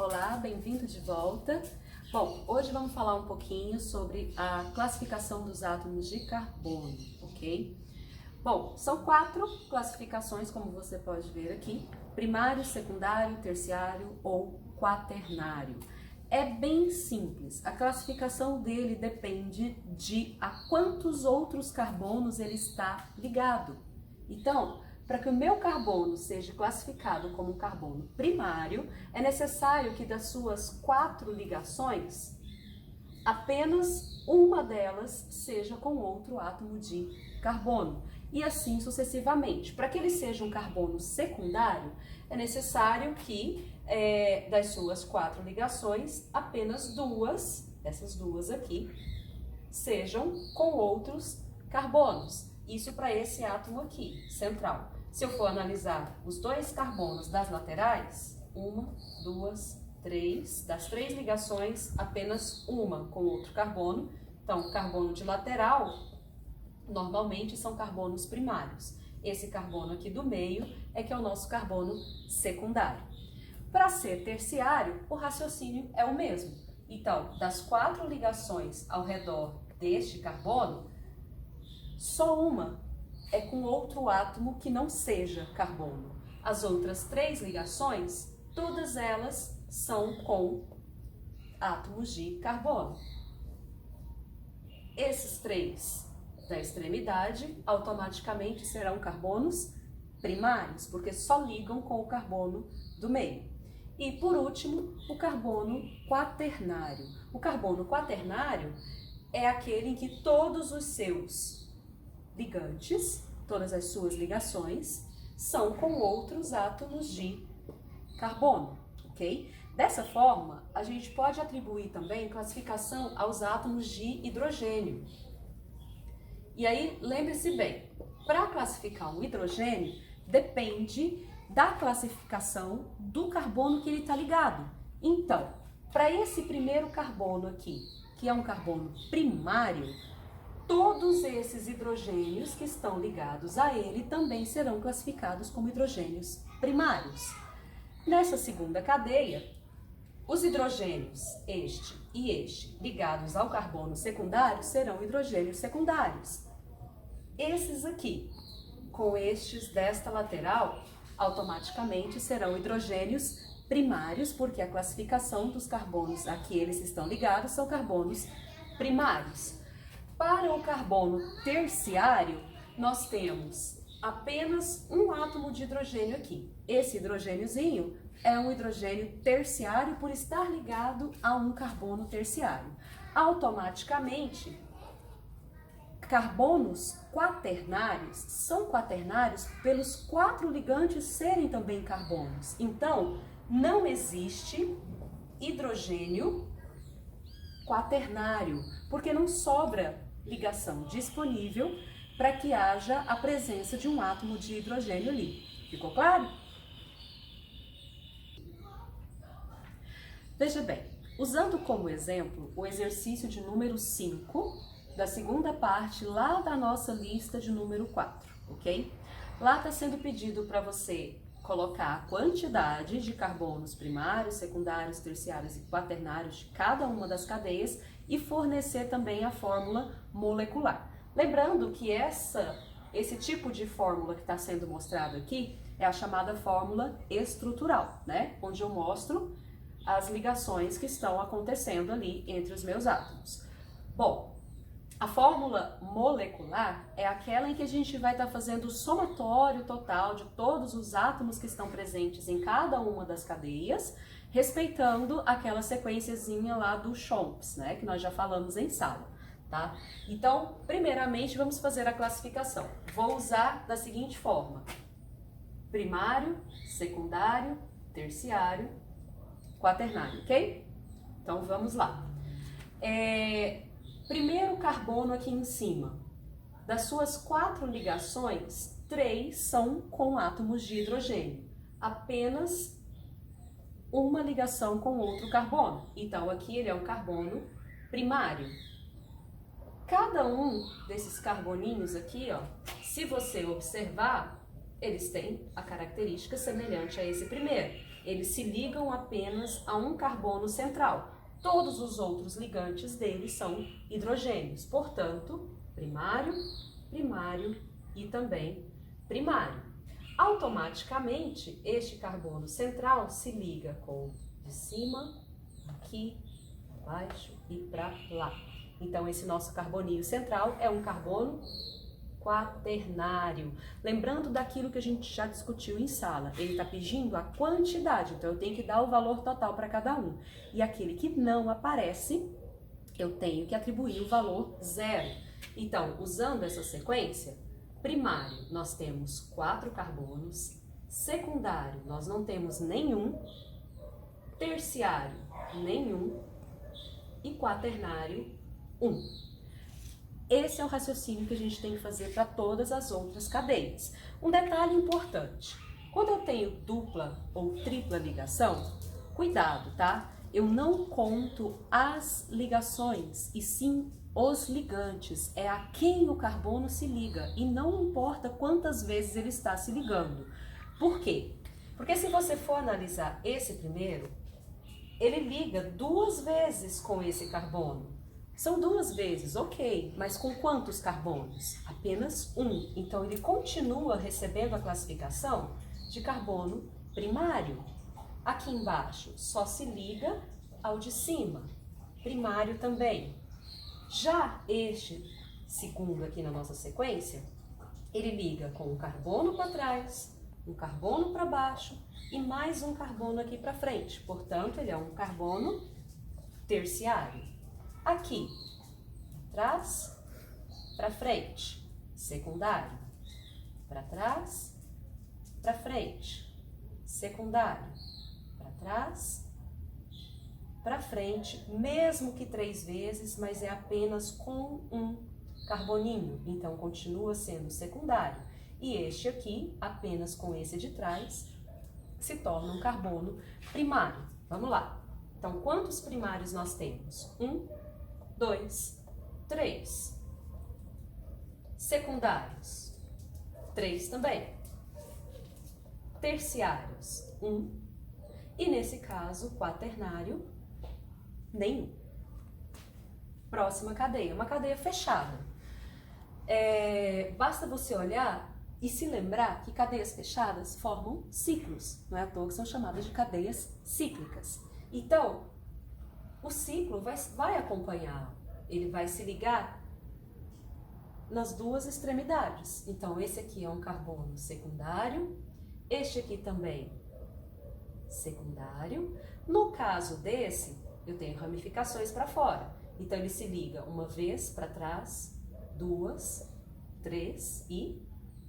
Olá, bem-vindo de volta. Bom, hoje vamos falar um pouquinho sobre a classificação dos átomos de carbono, ok? Bom, são 4 classificações, como você pode ver aqui: primário, secundário, terciário ou quaternário. É bem simples, a classificação dele depende de a quantos outros carbonos ele está ligado. Então, para que o meu carbono seja classificado como um carbono primário, é necessário que das suas 4 ligações, apenas uma delas seja com outro átomo de carbono. E assim sucessivamente. Para que ele seja um carbono secundário, é necessário que das suas 4 ligações, apenas 2, essas 2 aqui, sejam com outros carbonos. Isso para esse átomo aqui, central. Se eu for analisar os 2 carbonos das laterais, 1, 2, 3, das 3 ligações, apenas uma com outro carbono. Então, carbono de lateral, normalmente são carbonos primários. Esse carbono aqui do meio é que é o nosso carbono secundário. Para ser terciário, o raciocínio é o mesmo. Então, das 4 ligações ao redor deste carbono, só uma é com outro átomo que não seja carbono. As outras 3 ligações, todas elas são com átomos de carbono. Esses 3 da extremidade automaticamente serão carbonos primários, porque só ligam com o carbono do meio. E por último, o carbono quaternário. O carbono quaternário é aquele em que todos os seus ligantes, todas as suas ligações, são com outros átomos de carbono, ok? Dessa forma, a gente pode atribuir também classificação aos átomos de hidrogênio. E aí, lembre-se bem, para classificar um hidrogênio, depende da classificação do carbono que ele está ligado. Então, para esse primeiro carbono aqui, que é um carbono primário, todos esses hidrogênios que estão ligados a ele também serão classificados como hidrogênios primários. Nessa segunda cadeia, os hidrogênios, este e este, ligados ao carbono secundário, serão hidrogênios secundários. Esses aqui, com estes desta lateral, automaticamente serão hidrogênios primários, porque a classificação dos carbonos a que eles estão ligados são carbonos primários. Para o carbono terciário, nós temos apenas um átomo de hidrogênio aqui. Esse hidrogêniozinho é um hidrogênio terciário por estar ligado a um carbono terciário. Automaticamente, carbonos quaternários são quaternários pelos 4 ligantes serem também carbonos. Então, não existe hidrogênio quaternário, porque não sobra ligação disponível para que haja a presença de um átomo de hidrogênio ali. Ficou claro? Veja bem, usando como exemplo o exercício de número 5, da segunda parte lá da nossa lista de número 4, ok? Lá está sendo pedido para você colocar a quantidade de carbonos primários, secundários, terciários e quaternários de cada uma das cadeias e fornecer também a fórmula molecular. Lembrando que esse tipo de fórmula que está sendo mostrado aqui é a chamada fórmula estrutural, né? Onde eu mostro as ligações que estão acontecendo ali entre os meus átomos. Bom, a fórmula molecular é aquela em que a gente vai estar fazendo o somatório total de todos os átomos que estão presentes em cada uma das cadeias, respeitando aquela sequenciazinha lá do Chomps, né, que nós já falamos em sala, tá? Então, primeiramente, vamos fazer a classificação. Vou usar da seguinte forma: primário, secundário, terciário, quaternário, ok? Então, vamos lá. Primeiro carbono aqui em cima. Das suas 4 ligações, 3 são com átomos de hidrogênio. Apenas uma ligação com outro carbono. Então, aqui ele é um carbono primário. Cada um desses carboninhos aqui, ó, se você observar, eles têm a característica semelhante a esse primeiro. Eles se ligam apenas a um carbono central. Todos os outros ligantes deles são hidrogênios, portanto, primário, primário e também primário. Automaticamente, este carbono central se liga com de cima, aqui, abaixo e para lá. Então, esse nosso carboninho central é um carbono quaternário. Lembrando daquilo que a gente já discutiu em sala, ele está pedindo a quantidade, então eu tenho que dar o valor total para cada um. E aquele que não aparece, eu tenho que atribuir o valor zero. Então, usando essa sequência, primário, nós temos 4 carbonos, secundário, nós não temos nenhum, terciário, nenhum e quaternário, 1. Esse é o raciocínio que a gente tem que fazer para todas as outras cadeias. Um detalhe importante, quando eu tenho dupla ou tripla ligação, cuidado, tá? Eu não conto as ligações, e sim os ligantes. É a quem o carbono se liga, e não importa quantas vezes ele está se ligando. Por quê? Porque se você for analisar esse primeiro, ele liga 2 vezes com esse carbono. São 2 vezes, ok, mas com quantos carbonos? Apenas 1. Então, ele continua recebendo a classificação de carbono primário. Aqui embaixo, só se liga ao de cima, primário também. Já este segundo aqui na nossa sequência, ele liga com um carbono para trás, um carbono para baixo e mais um carbono aqui para frente. Portanto, ele é um carbono terciário. Aqui, trás, para frente, secundário, para trás, para frente, secundário, para trás, para frente, mesmo que 3 vezes, mas é apenas com um carboninho, então continua sendo secundário. E este aqui, apenas com esse de trás, se torna um carbono primário. Vamos lá. Então, quantos primários nós temos? 1, 2, 3. Secundários, 3 também. Terciários, 1. E nesse caso, quaternário, nenhum. Próxima cadeia, uma cadeia fechada. Basta você olhar e se lembrar que cadeias fechadas formam ciclos. Não é à toa que são chamadas de cadeias cíclicas. Então, o ciclo vai acompanhar, ele vai se ligar nas 2 extremidades. Então, esse aqui é um carbono secundário, este aqui também secundário. No caso desse, eu tenho ramificações para fora. Então, ele se liga uma vez para trás, 2, 3 e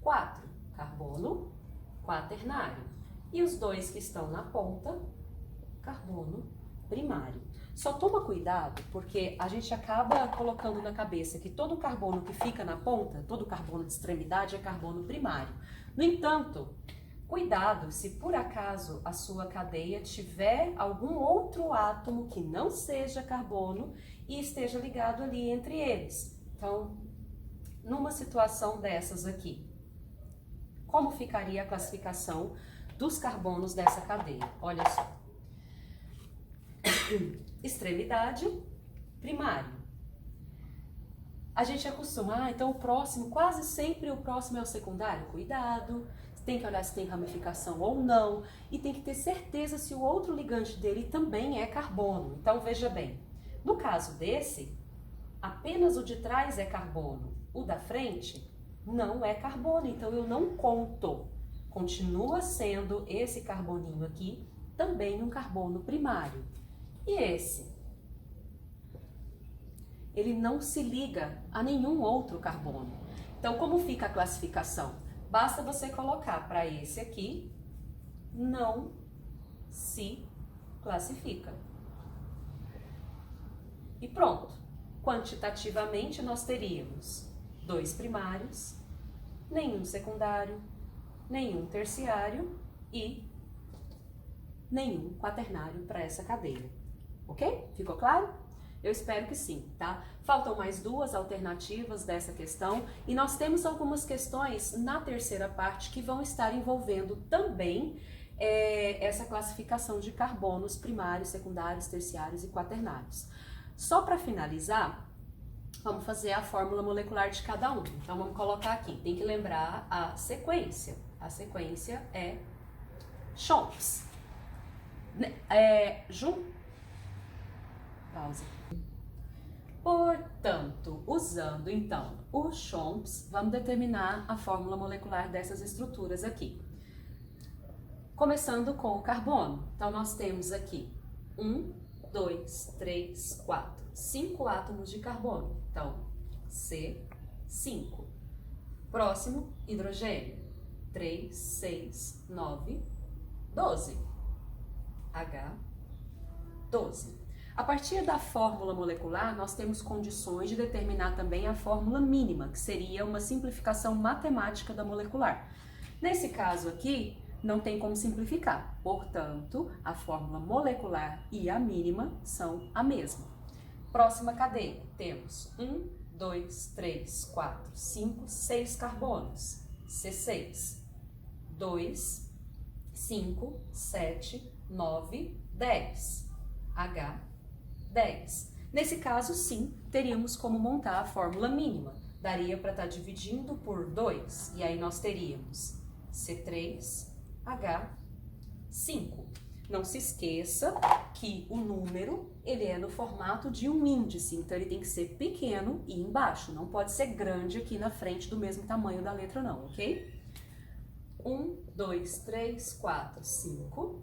4. Carbono quaternário. E os 2 que estão na ponta, carbono primário. Só toma cuidado, porque a gente acaba colocando na cabeça que todo carbono que fica na ponta, todo carbono de extremidade é carbono primário. No entanto, cuidado se por acaso a sua cadeia tiver algum outro átomo que não seja carbono e esteja ligado ali entre eles. Então, numa situação dessas aqui, como ficaria a classificação dos carbonos dessa cadeia? Olha só. Extremidade, primário. A gente acostuma, então o próximo, quase sempre o próximo é o secundário. Cuidado, tem que olhar se tem ramificação ou não, e tem que ter certeza se o outro ligante dele também é carbono. Então veja bem, no caso desse, apenas o de trás é carbono, o da frente não é carbono, então eu não conto. Continua sendo esse carboninho aqui também um carbono primário. E esse? Ele não se liga a nenhum outro carbono. Então, como fica a classificação? Basta você colocar para esse aqui, não se classifica. E pronto. Quantitativamente, nós teríamos 2 primários, nenhum secundário, nenhum terciário e nenhum quaternário para essa cadeia. Ok? Ficou claro? Eu espero que sim, tá? Faltam mais 2 alternativas dessa questão e nós temos algumas questões na terceira parte que vão estar envolvendo também essa classificação de carbonos primários, secundários, terciários e quaternários. Só para finalizar, vamos fazer a fórmula molecular de cada um. Então, vamos colocar aqui. Tem que lembrar a sequência. A sequência é CHOMPS. Pausa. Portanto, usando então o CHOMPS, vamos determinar a fórmula molecular dessas estruturas aqui. Começando com o carbono. Então, nós temos aqui 1, 2, 3, 4, 5 átomos de carbono. Então, C5. Próximo, hidrogênio. 3, 6, 9, 12. H12. A partir da fórmula molecular, nós temos condições de determinar também a fórmula mínima, que seria uma simplificação matemática da molecular. Nesse caso aqui, não tem como simplificar, portanto, a fórmula molecular e a mínima são a mesma. Próxima cadeia, temos 1, 2, 3, 4, 5, 6 carbonos, C6, 2, 5, 7, 9, 10, H10. Nesse caso, sim, teríamos como montar a fórmula mínima. Daria para estar dividindo por 2, e aí nós teríamos C3, H5. Não se esqueça que o número, ele é no formato de um índice, então ele tem que ser pequeno e embaixo, não pode ser grande aqui na frente do mesmo tamanho da letra não, ok? 1, 2, 3, 4, 5,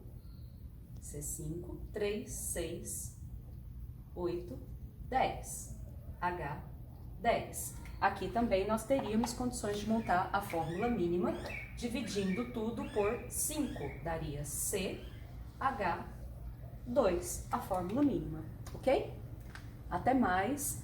C5, 3, 6, 8, 10, H10. Aqui também nós teríamos condições de montar a fórmula mínima, dividindo tudo por 5, daria CH2, a fórmula mínima, ok? Até mais!